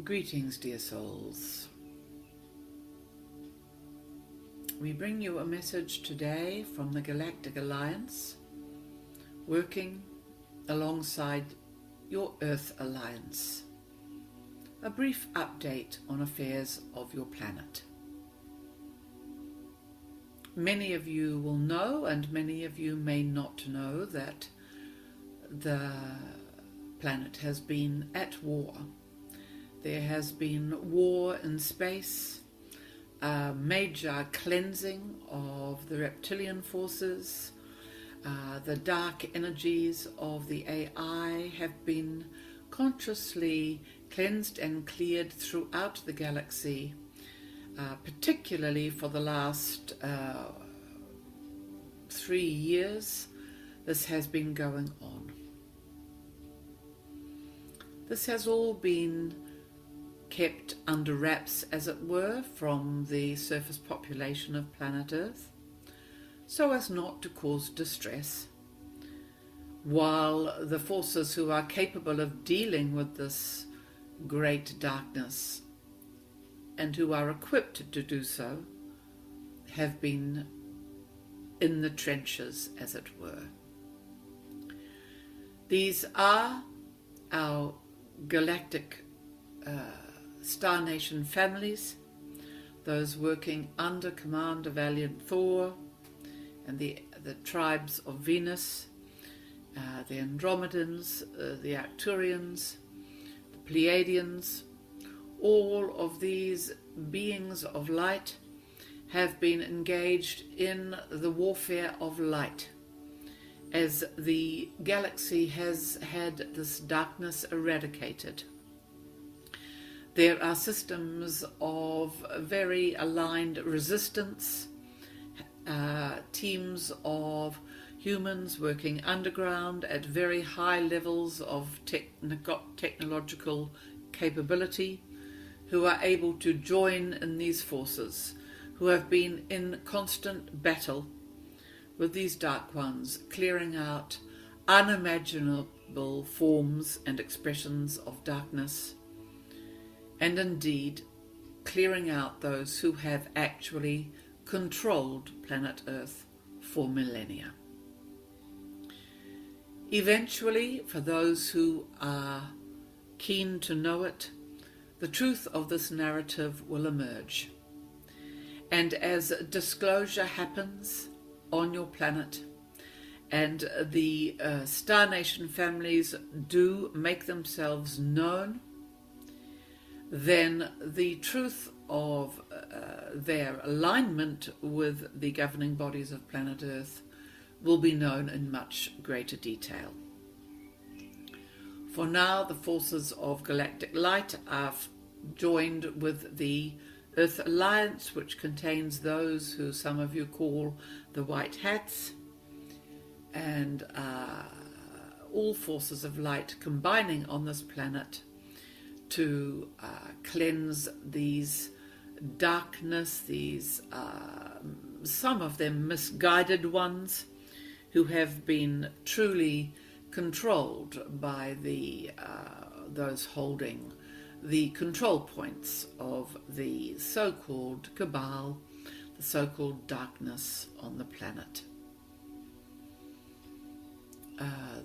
Greetings, dear souls. We bring you a message today from the Galactic Alliance, working alongside your Earth Alliance. A brief update on affairs of your planet. Many of you will know, and many of you may not know, that the planet has been at war. There has been war in space, a major cleansing of the reptilian forces. The dark energies of the AI have been consciously cleansed and cleared throughout the galaxy, particularly for the last 3 years. This has been going on. This has all been kept under wraps, as it were, from the surface population of planet Earth, so as not to cause distress, while the forces who are capable of dealing with this great darkness and who are equipped to do so have been in the trenches, as it were. These are our galactic Star Nation families, those working under command of Valiant Thor and the tribes of Venus, the Andromedans, the Arcturians, the Pleiadians. All of these beings of light have been engaged in the warfare of light, as the galaxy has had this darkness eradicated. There are systems of very aligned resistance, teams of humans working underground at very high levels of technological capability, who are able to join in these forces, who have been in constant battle with these dark ones, clearing out unimaginable forms and expressions of darkness, and indeed clearing out those who have actually controlled planet Earth for millennia. Eventually, for those who are keen to know it, the truth of this narrative will emerge. And as disclosure happens on your planet, and the Star Nation families do make themselves known, then the truth of their alignment with the governing bodies of planet Earth will be known in much greater detail. For now, the forces of Galactic Light are joined with the Earth Alliance, which contains those who some of you call the White Hats, and all forces of light combining on this planet to cleanse these darkness, these some of them misguided ones who have been truly controlled by the those holding the control points of the so-called cabal, the so-called darkness on the planet.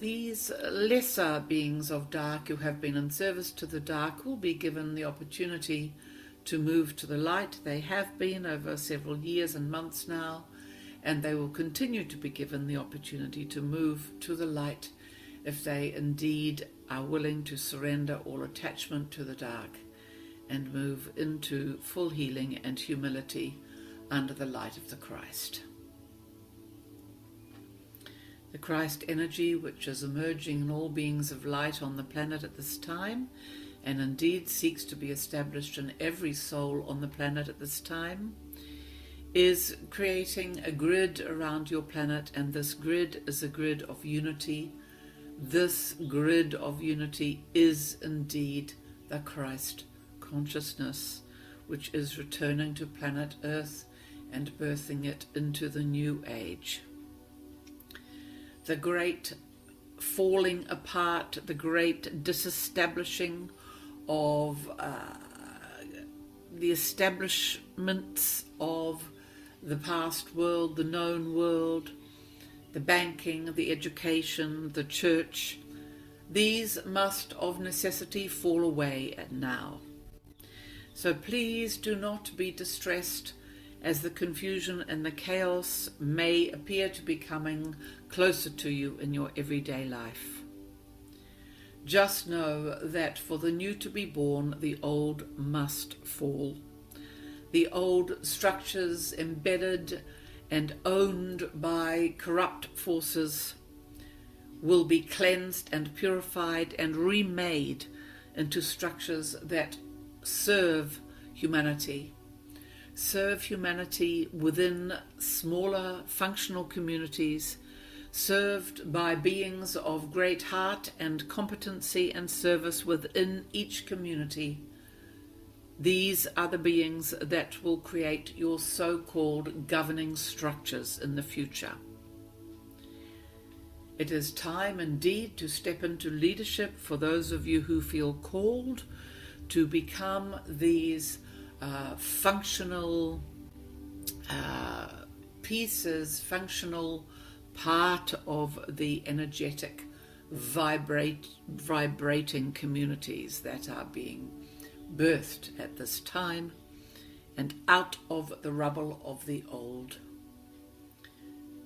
These lesser beings of dark who have been in service to the dark will be given the opportunity to move to the light. They have been over several years and months now, and they will continue to be given the opportunity to move to the light if they indeed are willing to surrender all attachment to the dark and move into full healing and humility under the light of the Christ. The Christ energy, which is emerging in all beings of light on the planet at this time, and indeed seeks to be established in every soul on the planet at this time, is creating a grid around your planet, and this grid is a grid of unity. This grid of unity is indeed the Christ consciousness, which is returning to planet Earth and birthing it into the new age. The great falling apart, the great disestablishing of the establishments of the past world, the known world, the banking, the education, the church. These must of necessity fall away now. So please do not be distressed as the confusion and the chaos may appear to be coming closer to you in your everyday life. Just know that for the new to be born, the old must fall. The old structures embedded and owned by corrupt forces will be cleansed and purified and remade into structures that serve humanity within smaller functional communities, served by beings of great heart and competency and service within each community. These are the beings that will create your so-called governing structures in the future. It is time indeed to step into leadership for those of you who feel called to become these functional pieces, functional part of the energetic vibrating communities that are being birthed at this time and out of the rubble of the old.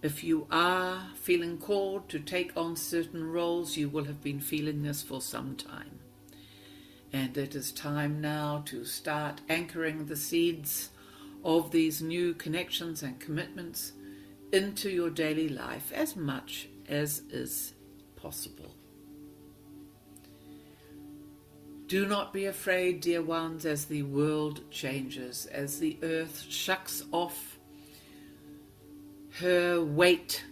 If you are feeling called to take on certain roles, you will have been feeling this for some time. And it is time now to start anchoring the seeds of these new connections and commitments into your daily life as much as is possible. Do not be afraid, dear ones, as the world changes, as the earth shucks off her weight,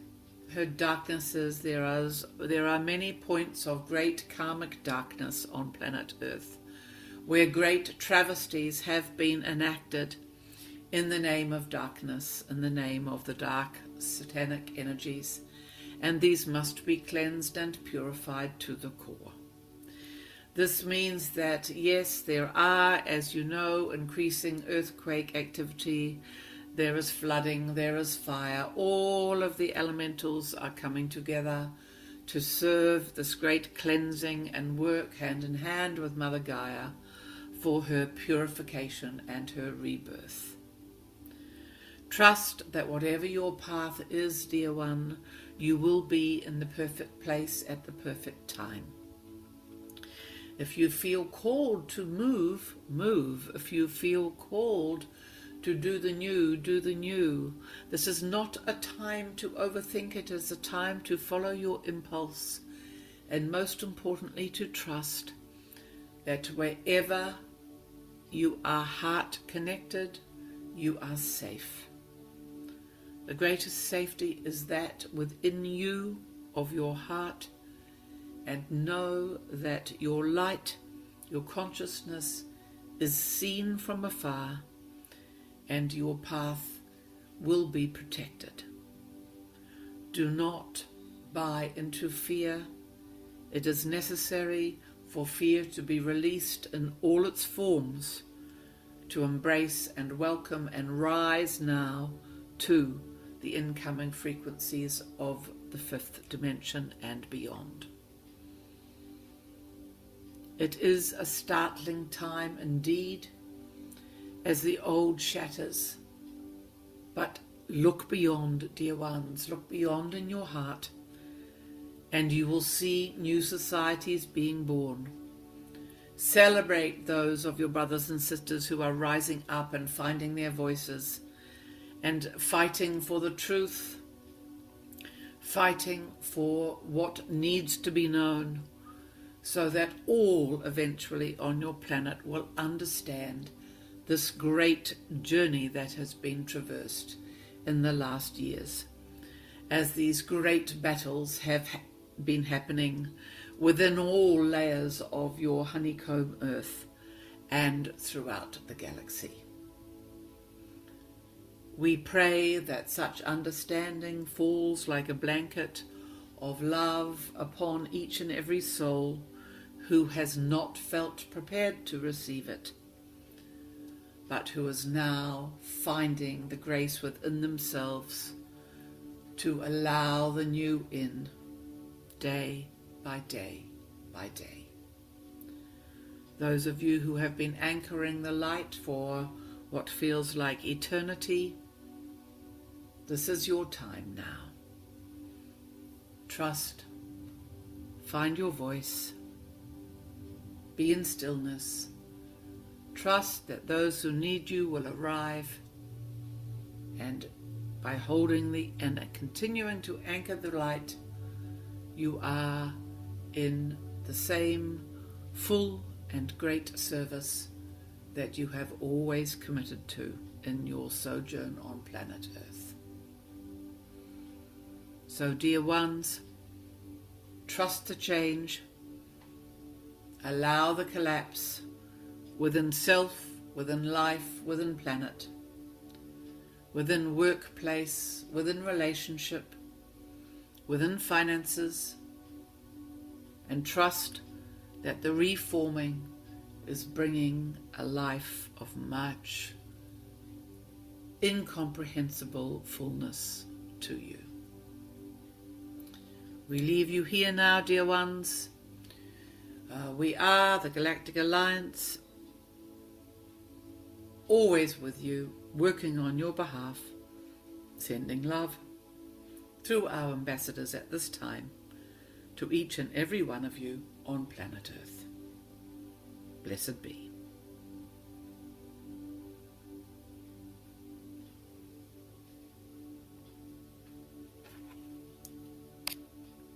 her darknesses. There are many points of great karmic darkness on planet Earth, where great travesties have been enacted in the name of darkness, in the name of the dark satanic energies, and these must be cleansed and purified to the core. This means that, yes, there are, as you know, increasing earthquake activity, there is flooding, there is fire. All of the elementals are coming together to serve this great cleansing and work hand in hand with Mother Gaia for her purification and her rebirth. Trust that whatever your path is, dear one, you will be in the perfect place at the perfect time. If you feel called to move, move. If you feel called to do the new, do the new. This is not a time to overthink it. It is a time to follow your impulse, and most importantly to trust that wherever you are heart connected, you are safe. The greatest safety is that within you of your heart, and know that your light, your consciousness is seen from afar, and your path will be protected. Do not buy into fear. It is necessary for fear to be released in all its forms, to embrace and welcome and rise now to the incoming frequencies of the fifth dimension and beyond. It is a startling time indeed, as the old shatters. But look beyond, dear ones, look beyond in your heart, and you will see new societies being born. Celebrate those of your brothers and sisters who are rising up and finding their voices and fighting for the truth, fighting for what needs to be known, so that all eventually on your planet will understand this great journey that has been traversed in the last years, as these great battles have been happening within all layers of your honeycomb earth and throughout the galaxy. We pray that such understanding falls like a blanket of love upon each and every soul who has not felt prepared to receive it, but who is now finding the grace within themselves to allow the new in, day by day by day. Those of you who have been anchoring the light for what feels like eternity, this is your time now. Trust, find your voice, be in stillness. Trust that those who need you will arrive, and by holding and continuing to anchor the light, you are in the same full and great service that you have always committed to in your sojourn on planet Earth. So, dear ones, trust the change, allow the collapse within self, within life, within planet, within workplace, within relationship, within finances, and trust that the reforming is bringing a life of much incomprehensible fullness to you. We leave you here now, dear ones. We are the Galactic Alliance, always with you, working on your behalf, sending love through our ambassadors at this time to each and every one of you on planet Earth. Blessed be.